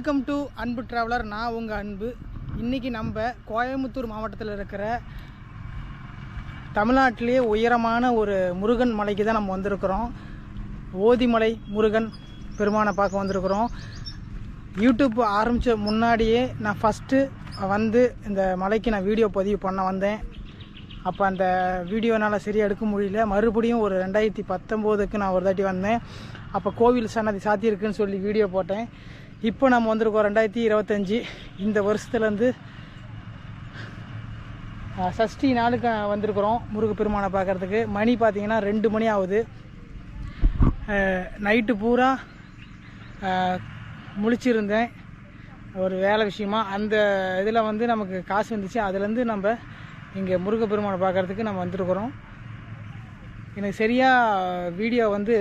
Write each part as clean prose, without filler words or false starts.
Welcome to அன்பு traveller. நான் உங்கள் அன்பு. இன்றைக்கி நம்ம கோயம்புத்தூர் மாவட்டத்தில் இருக்கிற தமிழ்நாட்டிலே உயரமான ஒரு முருகன் மலைக்கு தான் நம்ம வந்திருக்கிறோம். ஓதிமலை முருகன் பெருமானை பார்க்க வந்திருக்கிறோம். யூடியூப் ஆரம்பித்த முன்னாடியே நான் ஃபஸ்ட்டு வந்து இந்த மலைக்கு நான் வீடியோ பதிவு பண்ண வந்தேன். அப்போ அந்த வீடியோனால் சரியாக எடுக்க முடியல. மறுபடியும் ஒரு 2019க்கு நான் ஒரு தாட்டி வந்தேன். அப்போ கோவில் சன்னதி சாத்தியிருக்குன்னு சொல்லி வீடியோ போட்டேன். இப்போ நம்ம வந்திருக்கோம் 2025. இந்த வருஷத்துலேருந்து சஷ்டி நாளுக்கு வந்திருக்கிறோம் முருகப்பெருமானை பார்க்குறதுக்கு. மணி பார்த்திங்கன்னா 2 மணி ஆகுது. நைட்டு பூரா முழிச்சிருந்தேன் ஒரு வேலை விஷயமா. அந்த இதில் வந்து நமக்கு காசு வந்துச்சு. அதுலேருந்து நம்ம இங்கே முருகப்பெருமானை பார்க்குறதுக்கு நம்ம வந்திருக்கிறோம். எனக்கு சரியாக வீடியோ வந்து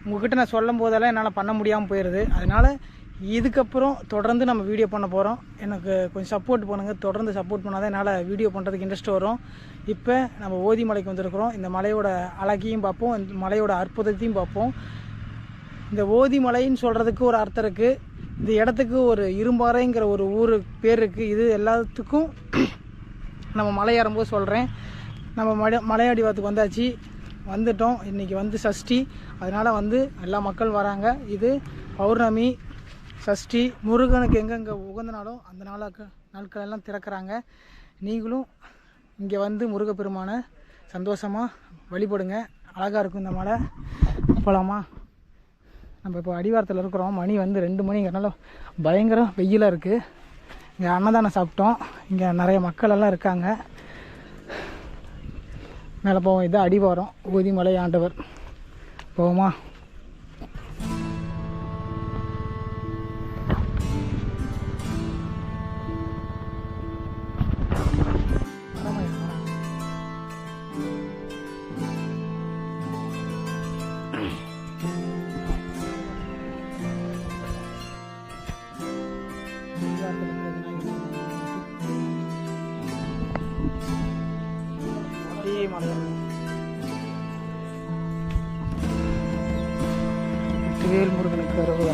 உங்கள்கிட்ட நான் சொல்லும் போதெல்லாம் என்னால் பண்ண முடியாமல் போயிடுது. அதனால் இதுக்கப்புறம் தொடர்ந்து நம்ம வீடியோ பண்ண போகிறோம். எனக்கு கொஞ்சம் சப்போர்ட் பண்ணுங்கள். தொடர்ந்து சப்போர்ட் பண்ணால் தான் என்னால் வீடியோ பண்ணுறதுக்கு இன்ட்ரெஸ்ட் வரும். இப்போ நம்ம ஓதிமலைக்கு வந்திருக்கிறோம். இந்த மலையோட அழகையும் பார்ப்போம், இந்த மலையோட அற்புதத்தையும் பார்ப்போம். இந்த ஓதிமலைன்னு சொல்கிறதுக்கு ஒரு அர்த்தம் இருக்குது. இந்த இடத்துக்கு ஒரு இரும்பாறைங்கிற ஒரு ஊர் பேர் இருக்குது. இது எல்லாத்துக்கும் நம்ம மலை ஏறும்போது சொல்கிறேன். நம்ம மலையடிவாரத்துக்கு வந்தாச்சு, வந்துட்டோம். இன்றைக்கி வந்து சஷ்டி, அதனால் வந்து எல்லா மக்கள் வராங்க. இது பௌர்ணமி, சஷ்டி, முருகனுக்கு எங்கெங்கே உகந்த நாளும் அந்த நாட்கள் எல்லாம் திறக்கிறாங்க. நீங்களும் இங்கே வந்து முருகப்பெருமானை சந்தோஷமாக வழிபடுங்க. அழகாக இருக்கும் இந்த மலை. போகலாமா? நம்ம இப்போ அடிவாரத்தில் இருக்கிறோம். மணி வந்து 2 மணிங்கிறனால பயங்கர வெயிலாக இருக்குது. இங்கே அன்னதானம் சாப்பிட்டோம். இங்கே நிறைய மக்கள் எல்லாம் இருக்காங்க. மேலே போவோம். இது அடிவாரம், ஓதிமலை ஆண்டவர். போவோமா? வேல் முருகனுக்கு அருவா.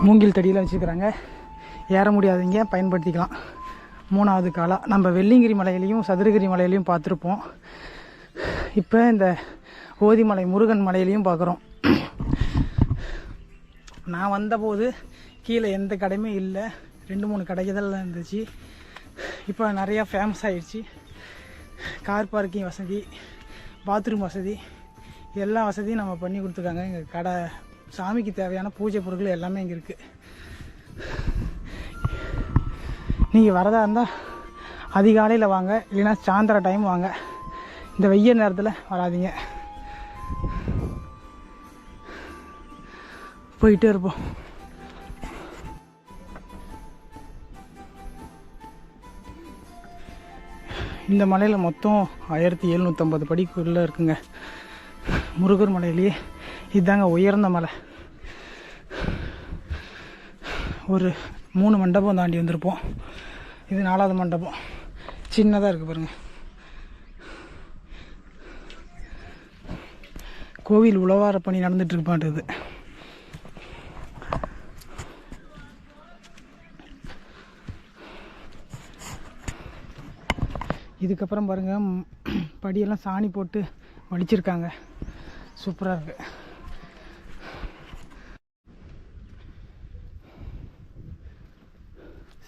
மூங்கில் தடியெல்லாம் வச்சுருக்கிறாங்க. ஏற முடியாதவங்க பயன்படுத்திக்கலாம். 3வது காலம். நம்ம வெள்ளிங்கிரி மலையிலையும் சதுரகிரி மலையிலையும் பார்த்துருப்போம். இப்போ இந்த ஓதிமலை முருகன் மலையிலையும் பார்க்குறோம். நான் வந்தபோது கீழே எந்த கடையுமே இல்லை. 2-3 கடைகள் இருந்துச்சு. இப்போ நிறையா ஃபேமஸ் ஆகிடுச்சு. கார் பார்க்கிங் வசதி, பாத்ரூம் வசதி, எல்லா வசதியும் நம்ம பண்ணி கொடுத்துருக்காங்க. எங்கள் கடை சாமிக்கு தேவையான பூஜை பொருட்கள் எல்லாமே இங்கே இருக்குது. நீங்கள் வரதா இருந்தால் அதிகாலையில் வாங்க, இல்லைன்னா சாயந்தர டைம் வாங்க. இந்த வெய்ய நேரத்தில் வராதிங்க. போயிட்டே இருப்போம். இந்த மலையில் மொத்தம் 1750 படிக்குள்ளே இருக்குங்க. முருகர் மலையிலேயே இதுதாங்க உயர்ந்த மலை. ஒரு 3 மண்டபம் தாண்டி வந்திருப்போம். இது 4வது மண்டபம். சின்னதாக இருக்குது பாருங்கள். கோவில் உழவார பணி நடந்துட்டு இருப்பான்றது. இதுக்கப்புறம் பாருங்கள், படியெல்லாம் சாணி போட்டு வலிச்சிருக்காங்க. சூப்பராக இருக்குது.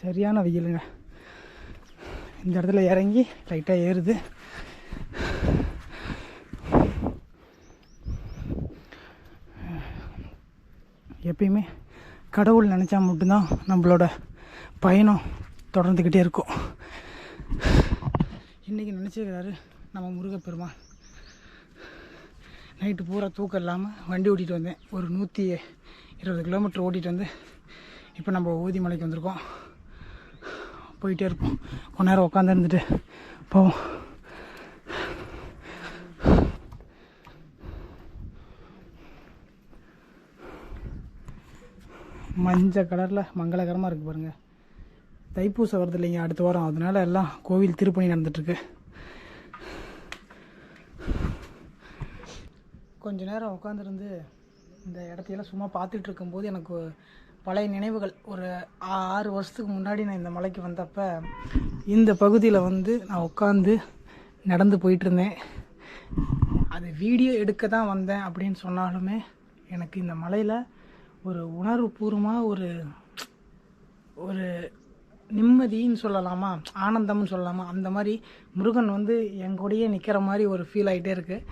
சரியான வெயிலுங்க. இந்த இடத்துல இறங்கி லைட்டாக ஏறுது. எப்பயுமே கடவுள் நினச்சா மட்டும்தான் நம்மளோட பயணம் தொடர்ந்துக்கிட்டே இருக்கும். இன்றைக்கி நினச்சிருக்கிறாரு நம்ம முருகப்பெருமான். நைட்டு பூரா தூக்கம் இல்லாமல் வண்டி ஓட்டிகிட்டு வந்தேன். ஒரு 120 கிலோமீட்டர் ஓட்டிகிட்டு வந்து இப்போ நம்ம ஓதிமலைக்கு வந்திருக்கோம். போயிட்டே இருப்போம். கொஞ்ச நேரம் உட்காந்து இருந்துட்டு போவோம். மஞ்சள் கலரில் மங்களகரமாக இருக்குது பாருங்கள். தைப்பூசம் வருது இல்லைங்க அடுத்த வாரம், அதனால எல்லாம் கோவில் திருப்பணி நடந்துட்டுருக்கு. கொஞ்ச நேரம் உட்காந்துருந்து இந்த இடத்தையெல்லாம் சும்மா பார்த்துட்டு இருக்கும்போது எனக்கு பழைய நினைவுகள். ஒரு 6 வருஷத்துக்கு முன்னாடி நான் இந்த மலைக்கு வந்தப்போ இந்த பகுதியில் வந்து நான் உட்காந்து நடந்து போயிட்டுருந்தேன். அது வீடியோ எடுக்க தான் வந்தேன் அப்படின்னு சொன்னாலுமே எனக்கு இந்த மலையில் ஒரு உணர்வுபூர்வமாக ஒரு நிம்மதின்னு சொல்லலாமா, ஆனந்தம்னு சொல்லலாமா, அந்த மாதிரி முருகன் வந்து என் கூடயே நிற்கிற மாதிரி ஒரு ஃபீல் ஆகிட்டே இருக்குது.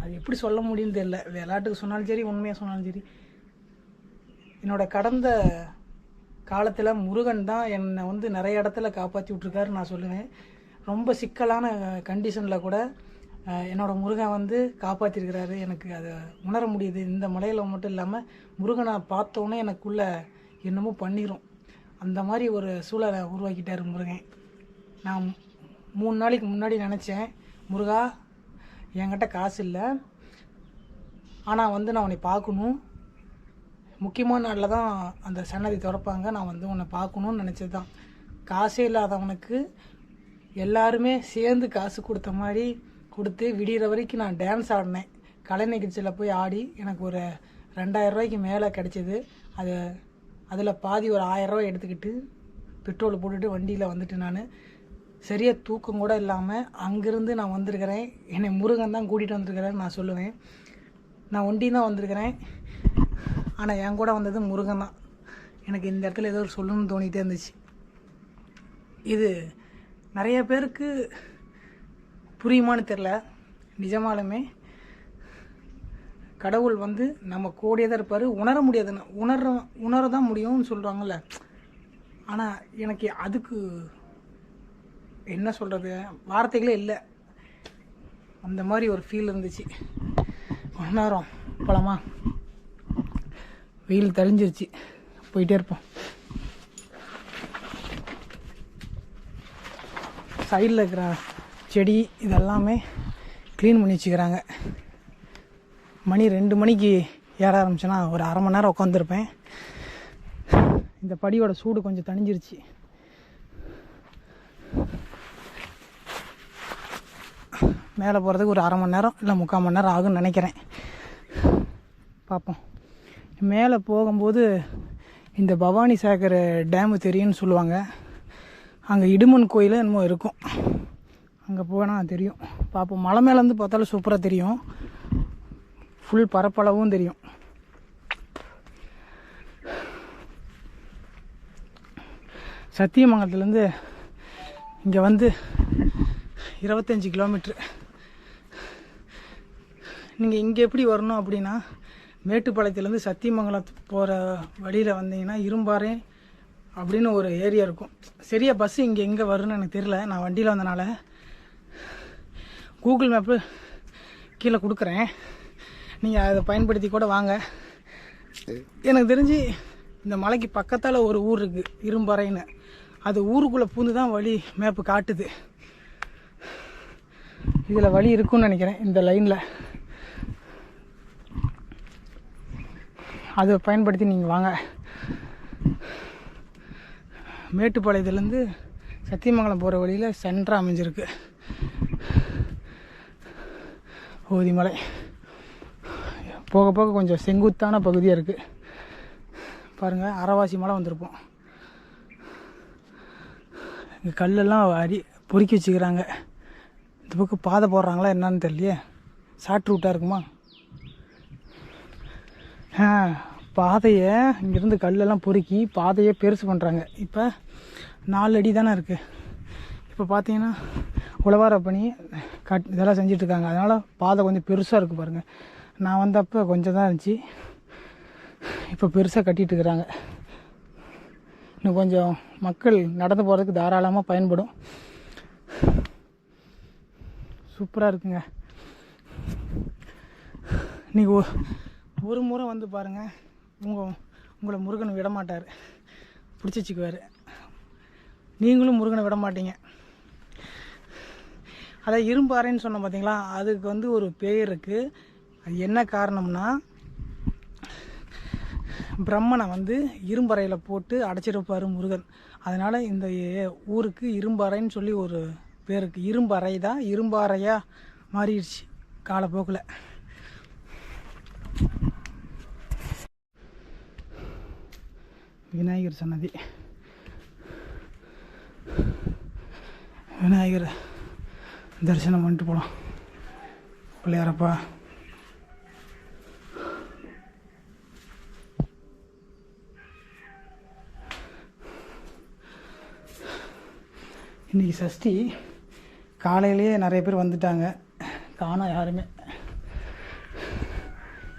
அது எப்படி சொல்ல முடியும்னு தெரியல. விளையாட்டுக்கு சொன்னாலும் சரி, உண்மையாக சொன்னாலும் சரி, என்னோடய கடந்த காலத்தில் முருகன் தான் என்னை வந்து நிறைய இடத்துல காப்பாற்றி விட்ருக்காரு நான் சொல்லுவேன். ரொம்ப சிக்கலான கண்டிஷனில் கூட என்னோடய முருகன் வந்து காப்பாற்றிருக்கிறாரு. எனக்கு அதை உணர முடியுது. இந்த மலையில் மட்டும் இல்லாமல் முருகனை பார்த்தோன்னே எனக்குள்ளே என்னமோ பண்ணிடும். அந்த மாதிரி ஒரு சூழலை உருவாக்கிட்டார் முருகன். நான் 3 நாளைக்கு முன்னாடி நினச்சேன், முருகா என்கிட்ட காசு இல்லை, ஆனால் வந்து நான் உன்னை பார்க்கணும், முக்கியமான நாளில் தான் அந்த சன்னதி திறப்பாங்க, நான் வந்து உன்னை பார்க்கணுன்னு நினச்சது தான். காசே இல்லாதவனுக்கு எல்லாருமே சேர்ந்து காசு கொடுத்த மாதிரி கொடுத்து விடிகிற வரைக்கும் நான் டான்ஸ் ஆடினேன். கலை நிகழ்ச்சியில் போய் ஆடி எனக்கு ஒரு 2000 ரூபாய்க்கு மேலே கிடச்சிது. அதில் பாதி ஒரு 1000 ரூபாய் எடுத்துக்கிட்டு பெட்ரோல் போட்டுட்டு வண்டியில் வந்துட்டு நான் சரியாக தூக்கம் கூட இல்லாமல் அங்கேருந்து நான் வந்திருக்கிறேன். என்னை முருகன் தான் கூட்டிகிட்டு வந்திருக்கிறேன்னு நான் சொல்லுவேன். நான் ஒண்டி தான் வந்திருக்கிறேன், ஆனால் என் கூட வந்தது முருகன் தான். எனக்கு இந்த இடத்துல ஏதோ சொல்லணும்னு தோணிகிட்டே இருந்துச்சு. இது நிறைய பேருக்கு புரியுமான்னு தெரில. நிஜமாலுமே கடவுள் வந்து நம்ம கூடயே தான் இருப்பார். உணர முடியாதுன்னு உணர தான் முடியும்னு சொல்கிறாங்கல்ல. ஆனால் எனக்கு அதுக்கு என்ன சொல்கிறது, வார்த்தைகளே இல்லை. அந்த மாதிரி ஒரு ஃபீல் இருந்துச்சு. கொஞ்ச நேரம் போகலாமா? வெயில் தெளிஞ்சிருச்சு, போயிட்டே இருப்போம். சைடில் இருக்கிற செடி இதெல்லாமே க்ளீன் பண்ணி வச்சுக்கிறாங்க. மணி 2 மணிக்கு ஏற ஆரம்பிச்சேன்னா ஒரு அரை மணி நேரம் உட்காந்துருப்பேன். இந்த படியோட சூடு கொஞ்சம் தணிஞ்சிருச்சு. மேலே போகிறதுக்கு ஒரு அரை மணி நேரம் இல்லை 3/4 மணி நேரம் ஆகும்னு நினைக்கிறேன். பார்ப்போம். மேலே போகும்போது இந்த பவானி சாகர் டேமு தெரியும்னு சொல்லுவாங்க. அங்கே இடுமன் கோயில் என்னமோ இருக்கும், அங்கே போனால் தெரியும். பார்ப்போம். மலை மேலேருந்து பார்த்தாலும் சூப்பராக தெரியும், ஃபுல் பரப்பளவும் தெரியும். சத்தியமங்கலத்துலேருந்து இங்கே வந்து 25 கிலோமீட்ரு. நீங்கள் இங்கே எப்படி வரணும் அப்படின்னா, மேட்டுப்பாளையத்துலேருந்து சத்தியமங்கலம் போகிற வழியில் வந்தீங்கன்னா இரும்பாறை அப்படின்னு ஒரு ஏரியா இருக்கும். சரியாக பஸ்ஸு இங்கே எங்கே வரும்னு எனக்கு தெரியல, நான் வண்டியில் வந்தனால. கூகுள் மேப்பு கீழே கொடுக்குறேன், நீங்கள் அதை பயன்படுத்தி கூட வாங்க. எனக்கு தெரிஞ்சு இந்த மலைக்கு பக்கத்தால் ஒரு ஊர் இருக்குது இரும்பாறைன்னு. அது ஊருக்குள்ளே பூந்து தான் வழி மேப்பு காட்டுது. இதில் வழி இருக்குன்னு நினைக்கிறேன், இந்த லைனில். அதை பயன்படுத்தி நீங்கள் வாங்க. மேட்டுப்பாளையத்துலேருந்து சத்தியமங்கலம் போகிற வழியில் சென்டராக அமைஞ்சிருக்கு ஓதிமலை. போக போக கொஞ்சம் செங்குத்தான பகுதியாக இருக்குது பாருங்கள். அரைவாசி மலை வந்திருப்போம். இங்கே கல்லெல்லாம் பொறுக்கி வச்சுக்கிறாங்க. இந்த பக்கம் பாதை போடுறாங்களா என்னன்னு தெரியலையே, ஷார்ட் ரூட்டாக இருக்குமா? பாதையை இங்கேருந்து கல்லெல்லாம் பொறுக்கி பாதையை பெருசு பண்ணுறாங்க. இப்போ 4 அடி தானே இருக்குது. இப்போ பார்த்தீங்கன்னா உழவார பணி இதெல்லாம் செஞ்சிட்ருக்காங்க, அதனால் பாதை கொஞ்சம் பெருசாக இருக்குது பாருங்கள். நான் வந்தப்போ கொஞ்சம் தான் இருந்துச்சு, இப்போ பெருசாக கட்டிகிட்ருக்குறாங்க. இன்னும் கொஞ்சம் மக்கள் நடந்து போகிறதுக்கு தாராளமாக பயன்படும். சூப்பராக இருக்குங்க. நீங்கள் ஒரு முறை வந்து பாருங்கள், உங்களை முருகன் விட மாட்டார், பிடிச்சி வச்சுக்குவார். நீங்களும் முருகனை விட மாட்டீங்க. அதை இரும்பாறைன்னு சொன்ன பார்த்தீங்களா, அதுக்கு வந்து ஒரு பேர் இருக்குது. அது என்ன காரணம்னா, பிரம்மனை வந்து இரும்பறையில் போட்டு அடைச்சிருப்பார் முருகன். அதனால் இந்த ஊருக்கு இரும்பறைன்னு சொல்லி ஒரு பேருக்கு. இரும்பறை தான் இரும்பாறையாக மாறிடுச்சு காலப்போக்கில். விநாயகர் சன்னதி. விநாயகர் தரிசனம் பண்ணிட்டு போகலாம். பிள்ளையாரப்பா இன்றைக்கி சஷ்டி. காலையிலேயே நிறைய பேர் வந்துட்டாங்க, காணோம் யாருமே.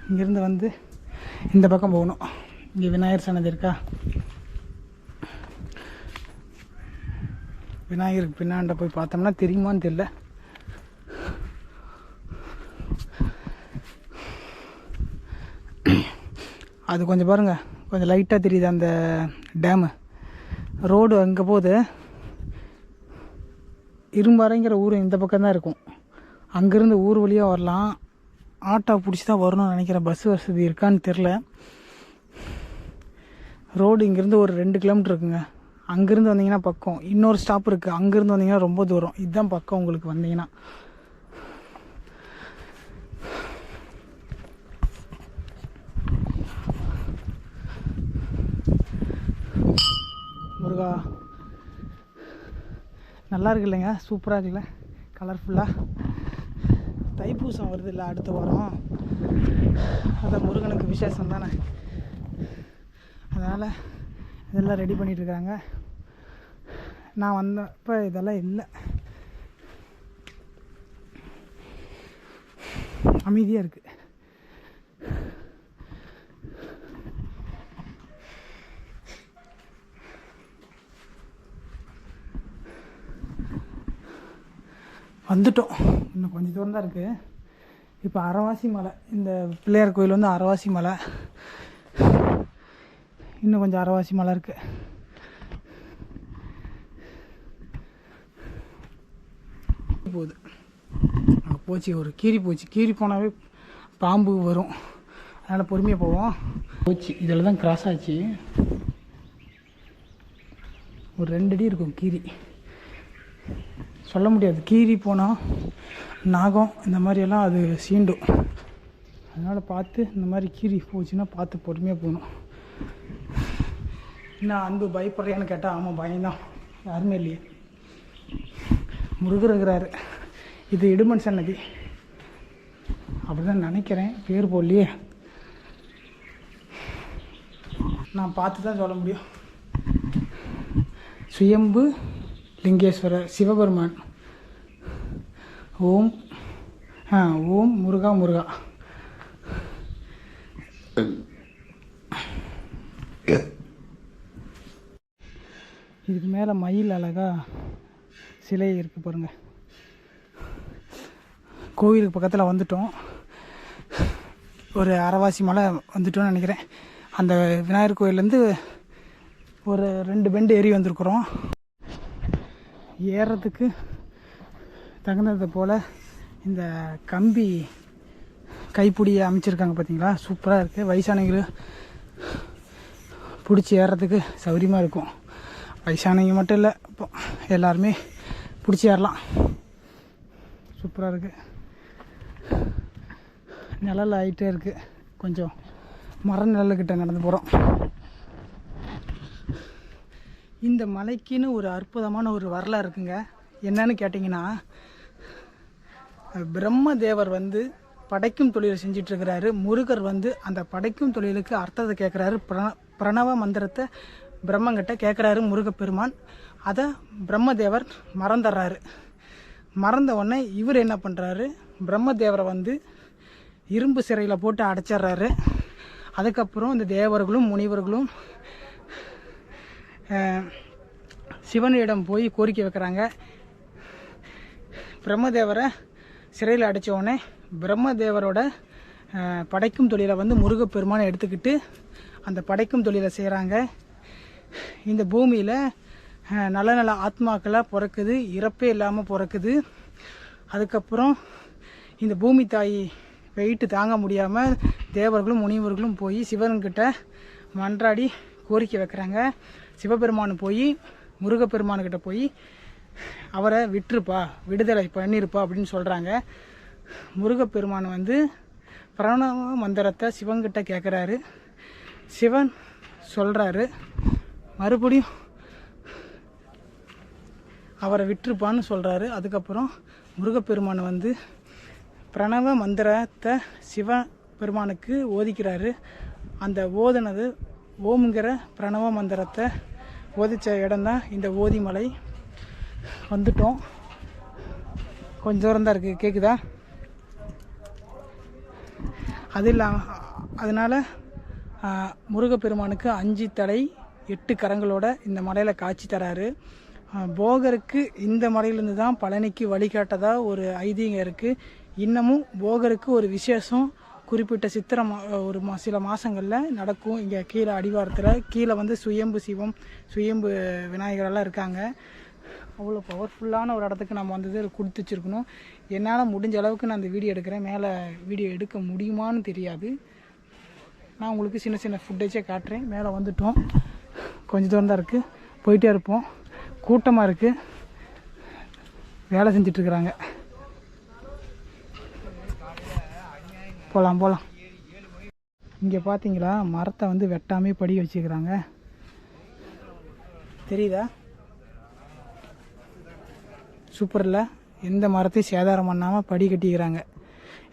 இங்கேருந்து வந்து இந்த பக்கம் போகணும். இங்கே விநாயகர் சன்னதி இருக்கா, விநாயகருக்கு பின்னாண்ட போய் பார்த்தோம்னா தெரியுமான்னு தெரியல. அது கொஞ்சம் பாருங்கள், கொஞ்சம் லைட்டாக தெரியுது அந்த டேமு. ரோடு அங்கே போகுது. இரும்பாறைங்கிற ஊர் இந்த பக்கம் தான் இருக்கும். அங்கேருந்து ஊர் வழியாக வரலாம். ஆட்டோ பிடிச்சி தான் வரணும்னு நினைக்கிறேன். பஸ் வசதி இருக்கான்னு தெரில. ரோடு இங்கேருந்து ஒரு 2 கிலோமீட்டர் இருக்குங்க. அங்கேருந்து வந்தீங்கன்னா பக்கம். இன்னொரு ஸ்டாப் இருக்குது, அங்கேருந்து வந்தீங்கன்னா ரொம்ப தூரம். இதுதான் பக்கம் உங்களுக்கு வந்தீங்கன்னா. முருகா நல்லா இருக்கு இல்லைங்க, சூப்பராக இருக்குல்ல, கலர்ஃபுல்லாக. தைப்பூசம் வருது இல்லை அடுத்த வாரம், அதான் முருகனுக்கு விசேஷம் தானே. அதனால் இதெல்லாம் ரெடி பண்ணிகிட்ருக்காங்க. நான் வந்தப்போ இதெல்லாம் இல்லை, அமைதியாக இருக்குது. வந்துட்டோம், இன்னும் கொஞ்சம் தூரம் தான் இருக்குது. இப்போ அரவாசி மலை, இந்த பிள்ளையார் கோயில் வந்து அரவாசி மலை. இன்னும் கொஞ்சம் அரவாசி மலை இருக்குது. போகுது அங்கே போச்சு, ஒரு கீரி போச்சு. கீரி போனாவே பாம்பு வரும், அதனால் பொறுமையாக போவோம். போச்சு, இதில் தான் கிராஸ் ஆச்சு. ஒரு 2 அடி இருக்கும் கீரி. சொல்ல முடியாது, கீரி போனால் நாகம் இந்த மாதிரியெல்லாம் அது சீண்டும். அதனால் பார்த்து, இந்த மாதிரி கீரி போச்சுன்னா பார்த்து பொறுமையாக போகணும். என்ன அன்பு பயப்படுறியான்னு கேட்டால் ஆமாம் பயம்தான், யாருமே இல்லையே. முருகர் இருக்கிறாரு. இது இடுமன் சன்னதி அப்படிதான் நினைக்கிறேன், பேர் போடலையே. நான் பார்த்து தான் சொல்ல முடியும். சுயம்பு லிங்கேஸ்வரர் சிவபெருமான். ஓம் ஓம் முருகா முருகா. இதுக்கு மேலே மயில் அழகா சிலை இருக்குது பாருங்கள். கோவிலுக்கு பக்கத்தில் வந்துட்டோம். ஒரு அரவாசி மலை வந்துட்டோம்னு நினைக்கிறேன். அந்த விநாயகர் கோயிலேருந்து ஒரு 2 பெண்டு ஏறி வந்திருக்குறோம். ஏறுறதுக்கு தகுந்தது போல் இந்த கம்பி கைப்பிடியை அமைச்சிருக்காங்க பார்த்தீங்களா, சூப்பராக இருக்குது. வயசானவங்க பிடிச்சி ஏறுறதுக்கு சௌகரியமாக இருக்கும். வயசானவங்க மட்டும் இல்லை, இப்போ எல்லாருமே பிடிச்சி ஏறலாம். சூப்பராக இருக்குது. நிழல் ஆகிட்டே இருக்குது. கொஞ்சம் மர நிழல்கிட்ட நடந்து போகிறோம். இந்த மலைக்குன்னு ஒரு அற்புதமான ஒரு வரலாறு இருக்குங்க. என்னன்னு கேட்டிங்கன்னா, பிரம்மதேவர் வந்து படைக்கும் தொழிலை செஞ்சிட்ருக்கிறாரு. முருகர் வந்து அந்த படைக்கும் தொழிலுக்கு அர்த்தத்தை கேட்குறாரு. பிரணவ மந்திரத்தை பிரம்மங்கிட்ட கேட்குறாரு முருகப்பெருமான். அதை பிரம்மதேவர் மறந்துடுறாரு. மறந்த உடனே இவர் என்ன பண்ணுறாரு, பிரம்மதேவரை வந்து இரும்பு சிறையில் போட்டு அடைச்சிட்றாரு. அதுக்கப்புறம் இந்த தேவர்களும் முனிவர்களும் சிவனிடம் போய் கோரிக்கை வைக்கிறாங்க. பிரம்மதேவரை சிறையில் அடைச்சோடனே பிரம்மதேவரோட படைக்கும் தொழிலை வந்து முருகப்பெருமானை எடுத்துக்கிட்டு அந்த படைக்கும் தொழிலை செய்கிறாங்க. இந்த பூமியில் நல்ல நல்ல ஆத்மாக்களாக பிறக்குது, இறப்பே இல்லாமல் பிறக்குது. அதுக்கப்புறம் இந்த பூமி தாய் வெயிட்டு தாங்க முடியாமல் தேவர்களும் முனிவர்களும் போய் சிவன்கிட்ட மன்றாடி கோரிக்கை வைக்கிறாங்க. சிவபெருமான் போய் முருகப்பெருமானுக்கிட்ட போய் அவரை விட்டுருப்பா, விடுதலை பண்ணியிருப்பா அப்படின்னு சொல்கிறாங்க. முருகப்பெருமான் வந்து பிரணவ மந்திரத்தை சிவன்கிட்ட கேட்குறாரு. சிவன் சொல்கிறாரு மறுபடியும் அவரை விட்டுருப்பான்னு சொல்கிறாரு. அதுக்கப்புறம் முருகப்பெருமான் வந்து பிரணவ மந்திரத்தை சிவபெருமானுக்கு ஓதிக்கிறாரு. அந்த ஓதுனது ஓம்ங்கிற பிரணவ மந்திரத்தை ஓதிச்ச இடம்தான் இந்த ஓதிமலை. வந்துட்டோம், கொஞ்சம் தூரம் தான் இருக்குது, கேட்குதா? அது இல்லாமல் அதனால் முருகப்பெருமானுக்கு 5 தலை 8 கரங்களோட இந்த மலையில் காட்சி தராரு. போகருக்கு இந்த மலையிலேருந்து தான் பழனிக்கு வழிகாட்டதாக ஒரு ஐதீகம் இருக்குது. இன்னமும் போகருக்கு ஒரு விசேஷம் குறிப்பிட்ட சித்திரை ஒரு சில மாதங்களில் நடக்கும். இங்கே கீழே அடிவாரத்தில் கீழே வந்து சுயம்பு சிவம், சுயம்பு விநாயகரெல்லாம் இருக்காங்க. அவ்வளோ பவர்ஃபுல்லான ஒரு இடத்துக்கு நம்ம வந்து கொடுத்து வச்சுருக்கணும். என்னால் முடிஞ்ச அளவுக்கு நான் அந்த வீடியோ எடுக்கிறேன். மேலே வீடியோ எடுக்க முடியுமான்னு தெரியாது. நான் உங்களுக்கு சின்ன சின்ன ஃபுட்டேஜே காட்டுறேன். மேலே வந்துட்டோம், கொஞ்சம் தூரம் தான் இருக்குது, போயிட்டே இருப்போம். கூட்டமாக இருக்குது, வேலை செஞ்சிட்ருக்குறாங்க. போகலாம். இங்கே பார்த்தீங்களா, மரத்தை வந்து வெட்டாமே படி வச்சுக்கிறாங்க, தெரியுதா? சூப்பரில் எந்த மரத்தையும் சேதாரம் பண்ணாமல் படி கட்டிக்கிறாங்க.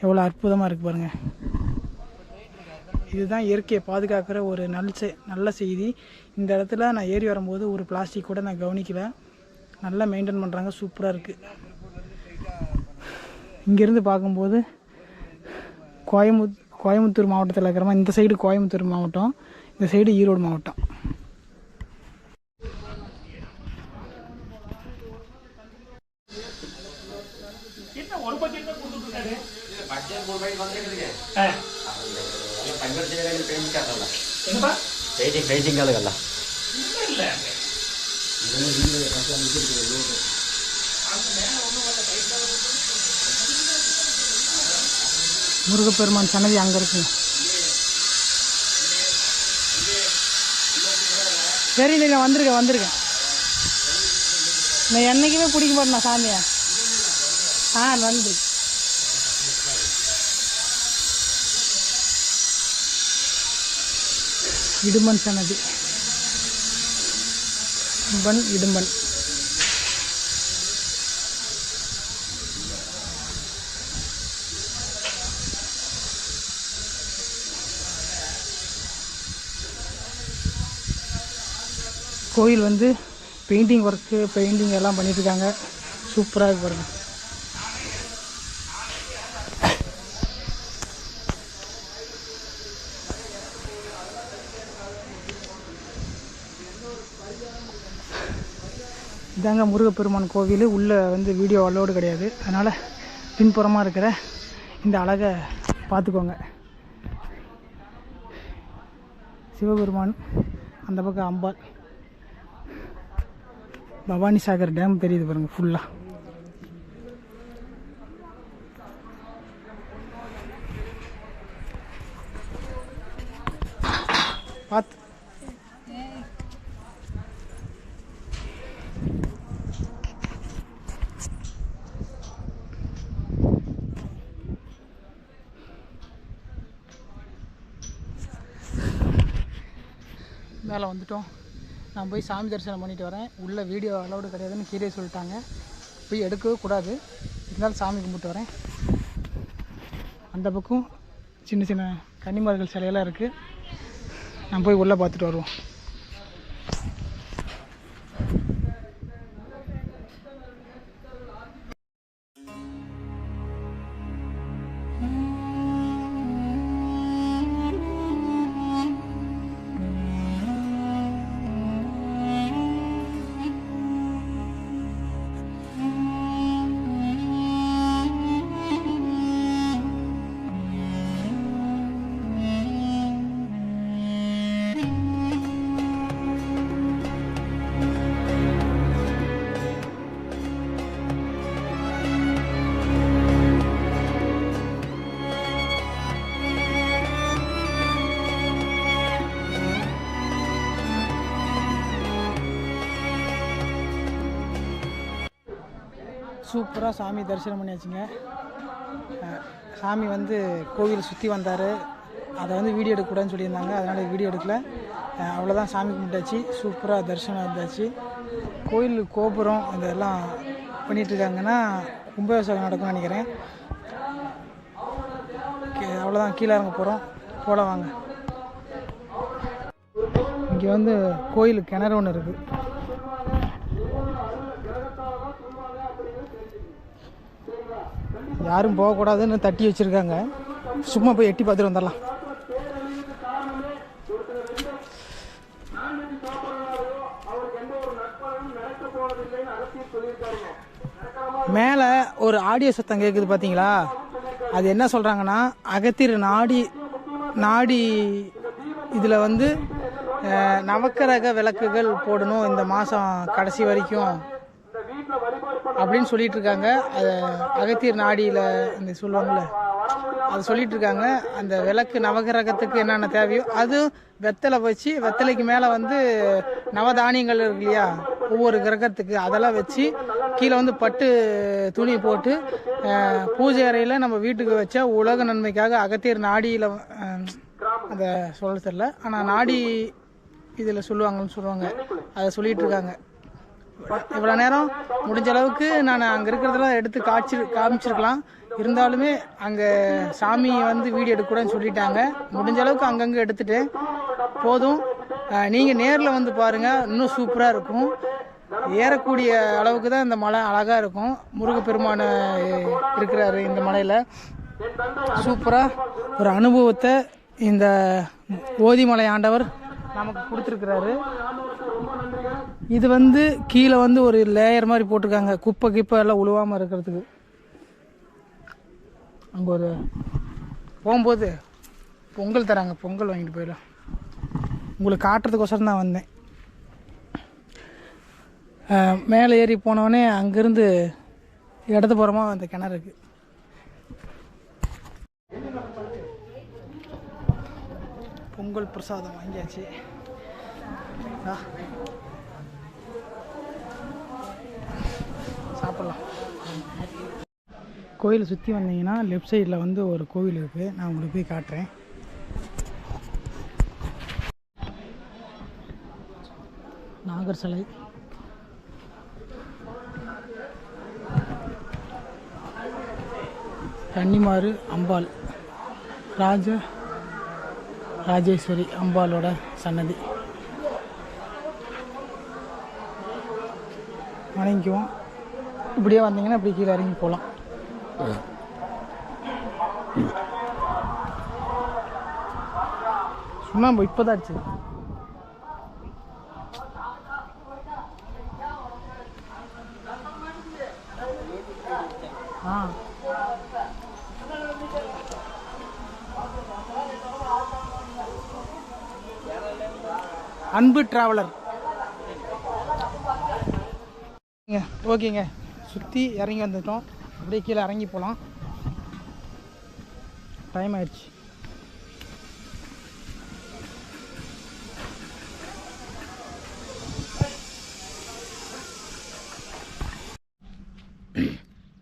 எவ்வளோ அற்புதமாக இருக்குது பாருங்கள். இதுதான் இயற்கையை பாதுகாக்கிற ஒரு நல்ல செய்தி. இந்த இடத்துல நான் ஏறி வரும்போது ஒரு பிளாஸ்டிக் கூட நான் கவனிக்கல. நல்லா மெயின்டைன் பண்ணுறாங்க, சூப்பராக இருக்குது. இங்கேருந்து பார்க்கும்போது கோயம்புத்தூர் மாவட்டத்தில் இருக்கிற மாதிரி, இந்த சைடு கோயம்புத்தூர் மாவட்டம், இந்த சைடு ஈரோடு மாவட்டம். முருகப்பெருமான் சன்னதி அங்கே இருக்கு. சரி, நான் வந்திருக்கேன். நான் என்னைக்குமே பிடிக்க மாட்டேன் நான் சாமியை. வந்து இடும்பன் சன்னதி, இடும்பன். கோயில் வந்து பெயிண்டிங் ஒர்க்கு, பெயிண்டிங் எல்லாம் பண்ணிட்டுருக்காங்க. சூப்பராக இருக்கு பாருங்க. இதாங்க முருகப்பெருமான் கோவில். உள்ளே வந்து வீடியோ அலோடு கிடையாது, அதனால் பின்புறமாக இருக்கிற இந்த அழகை பார்த்துக்கோங்க. சிவபெருமான், அந்த பக்கம் அம்பாள், பவானி சாகர் டேம் தெரியுது பாருங்கள் ஃபுல்லாக. பார்த்து மேலே வந்துட்டோம். நான் போய் சாமி தரிசனம் பண்ணிட்டு வரேன். உள்ளே வீடியோ அலோடு கிடையாதுன்னு கீழே சொல்லிட்டாங்க, போய் எடுக்கவே கூடாது. இருந்தாலும் சாமி கும்பிட்டு வரேன். அந்த பக்கம் சின்ன சின்ன கன்னிமார்கள் சிலையெல்லாம் இருக்குது. நான் போய் உள்ளே பார்த்துட்டு வருவோம். சூப்பராக சாமி தரிசனம் பண்ணியாச்சுங்க. சாமி வந்து கோவில் சுற்றி வந்தார். அதை வந்து வீடியோ எடுக்கக்கூடாதுன்னு சொல்லியிருந்தாங்க, அதனால் வீடியோ எடுக்கல. அவ்வளோதான், சாமி கும்பிட்டாச்சு, சூப்பராக தரிசனம் இருந்தாச்சு. கோயில் கோபுரம் இதெல்லாம் பண்ணிகிட்ருக்காங்கன்னா கும்பாபிஷேகம் நடக்கும்னு நினைக்கிறேன். அவ்வளோதான், கீழே இறங்க போகலாம் வாங்க. இங்கே வந்து கோயில் கிணறு ஒன்று இருக்குது. யாரும் போகக்கூடாதுன்னு தட்டி வச்சுருக்காங்க. சும்மா போய் எட்டி பார்த்துட்டு வந்துடலாம். மேலே ஒரு ஆடியோ சத்தம் கேட்குது பார்த்தீங்களா? அது என்ன சொல்கிறாங்கன்னா, அகத்தியர் நாடி இதில் வந்து நவக்கிரக விளக்குகள் போடணும் இந்த மாதம் கடைசி வரைக்கும் அப்படின்னு சொல்லிட்டு இருக்காங்க. அது அகத்தியர் நாடியில் இந்த சொல்லுவாங்கள்ல, அது சொல்லிட்டு இருக்காங்க. அந்த விளக்கு நவகிரகத்துக்கு என்னென்ன தேவையோ அது வெத்தலை வச்சு, வெத்தலைக்கு மேலே வந்து நவதானியங்கள் இருக்கு இல்லையா, ஒவ்வொரு கிரகத்துக்கு அதெல்லாம் வச்சு கீழே வந்து பட்டு துணி போட்டு பூஜை அறையில் நம்ம வீட்டுக்கு வச்சா உலக நன்மைக்காக அகத்தியர் நாடியில் அதை சொல்ல தெரியல, ஆனால் நாடி இதில் சொல்லுவாங்க, அதை சொல்லிட்டு இருக்காங்க. இவ்வளோ நேரம் முடிஞ்ச அளவுக்கு நான் அங்கே இருக்கிறதெல்லாம் எடுத்து காமிச்சிருக்கலாம். இருந்தாலுமே அங்கே சாமி வந்து வீடியோ எடுக்கக்கூடாதுன்னு சொல்லிட்டாங்க. முடிஞ்ச அளவுக்கு அங்கங்கே எடுத்துட்டு போதும். நீங்கள் நேரில் வந்து பாருங்கள், இன்னும் சூப்பராக இருக்கும். ஏறக்கூடிய அளவுக்கு தான் இந்த மலை அழகாக இருக்கும். முருகப்பெருமான இருக்கிறாரு இந்த மலையில். சூப்பராக ஒரு அனுபவத்தை இந்த ஓதிமலை ஆண்டவர் நமக்கு கொடுத்துருக்குறாரு. இது வந்து கீழே வந்து ஒரு லேயர் மாதிரி போட்டிருக்காங்க, குப்பை எல்லாம் உழுவாமல் இருக்கிறதுக்கு. அங்கே ஒரு போகும்போது பொங்கல் தராங்க, பொங்கல் வாங்கிட்டு போயிடலாம். உங்களுக்கு காட்டுறதுக்கோசரம் தான் வந்தேன். மேலே ஏறி போனோடனே அங்கேருந்து இடது புறமாக அந்த கிணறு இருக்குது. பொங்கல் பிரசாதம் வாங்கியாச்சு. சாப்பிட்லாம். கோயிலை சுற்றி வந்தீங்கன்னா லெஃப்ட் சைடில் வந்து ஒரு கோவில் இருக்குது, நான் உங்களுக்கு போய் காட்டுறேன். நாகர் சிலை, கன்னிமாரு அம்பாள், ராஜேஸ்வரி அம்பாளோட சன்னதி. வணங்கிக்குவோம். இப்படியே வந்தீங்கன்னா இப்படி கீழே இறங்கி போகலாம். சுண்ணாம்பு இப்போதான் அடிச்சு. அன்பு டிராவலர். ஓகேங்க, சுற்றி இறங்கி வந்துட்டோம். அப்படியே கீழே இறங்கி போகலாம். டைம் ஆயிடுச்சு.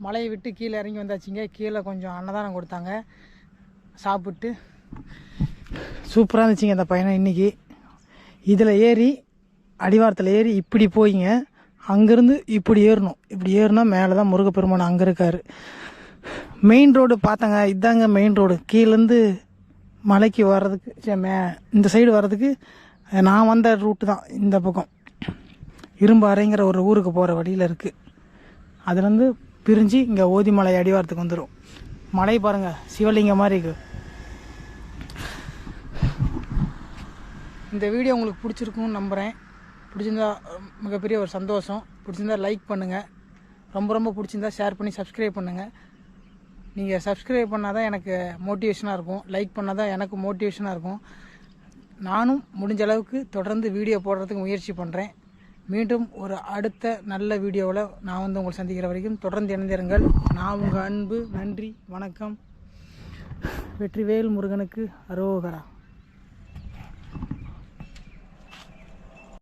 மலையை விட்டு கீழே இறங்கி வந்தாச்சுங்க. கீழே கொஞ்சம் அன்னதானம் கொடுத்தாங்க, சாப்பிட்டு சூப்பராக இருந்துச்சுங்க இந்த பயணம் இன்றைக்கி. இதில் ஏறி அடிவாரத்தில் ஏறி இப்படி போயிங்க, அங்கேருந்து இப்படி ஏறணும். இப்படி ஏறினா மேலே தான் முருகப்பெருமான் அங்கே இருக்கார். மெயின் ரோடு பார்த்தாங்க, இதாங்க மெயின் ரோடு. கீழேருந்து மலைக்கு வர்றதுக்கு இந்த சைடு வர்றதுக்கு நான் வந்த ரூட்டு தான் இந்த பக்கம். இரும்பாறைங்கிற ஒரு ஊருக்கு போகிற வழியில் இருக்குது. அதுலேருந்து பிரிஞ்சு இங்கே ஓதிமலை அடிவாரத்துக்கு வந்துடும். மலை பாருங்கள், சிவலிங்கம் மாதிரி இருக்குது. இந்த வீடியோ உங்களுக்கு பிடிச்சிருக்குன்னு நம்புகிறேன். பிடிச்சிருந்தா மிகப்பெரிய ஒரு சந்தோஷம். பிடிச்சிருந்தா லைக் பண்ணுங்கள். ரொம்ப பிடிச்சிருந்தா ஷேர் பண்ணி சப்ஸ்கிரைப் பண்ணுங்கள். நீங்கள் சப்ஸ்கிரைப் பண்ணால் தான் எனக்கு மோட்டிவேஷனாக இருக்கும், லைக் பண்ணால் தான் எனக்கு மோட்டிவேஷனாக இருக்கும். நானும் முடிஞ்ச அளவுக்கு தொடர்ந்து வீடியோ போடுறதுக்கு முயற்சி பண்ணுறேன். மீண்டும் ஒரு அடுத்த நல்ல வீடியோவில் நான் வந்து உங்களை சந்திக்கிற வரைக்கும் தொடர்ந்து இணைந்திருங்கள். நான் உங்கள் அன்பு. நன்றி, வணக்கம். வெற்றிவேல் முருகனுக்கு அரோகரா.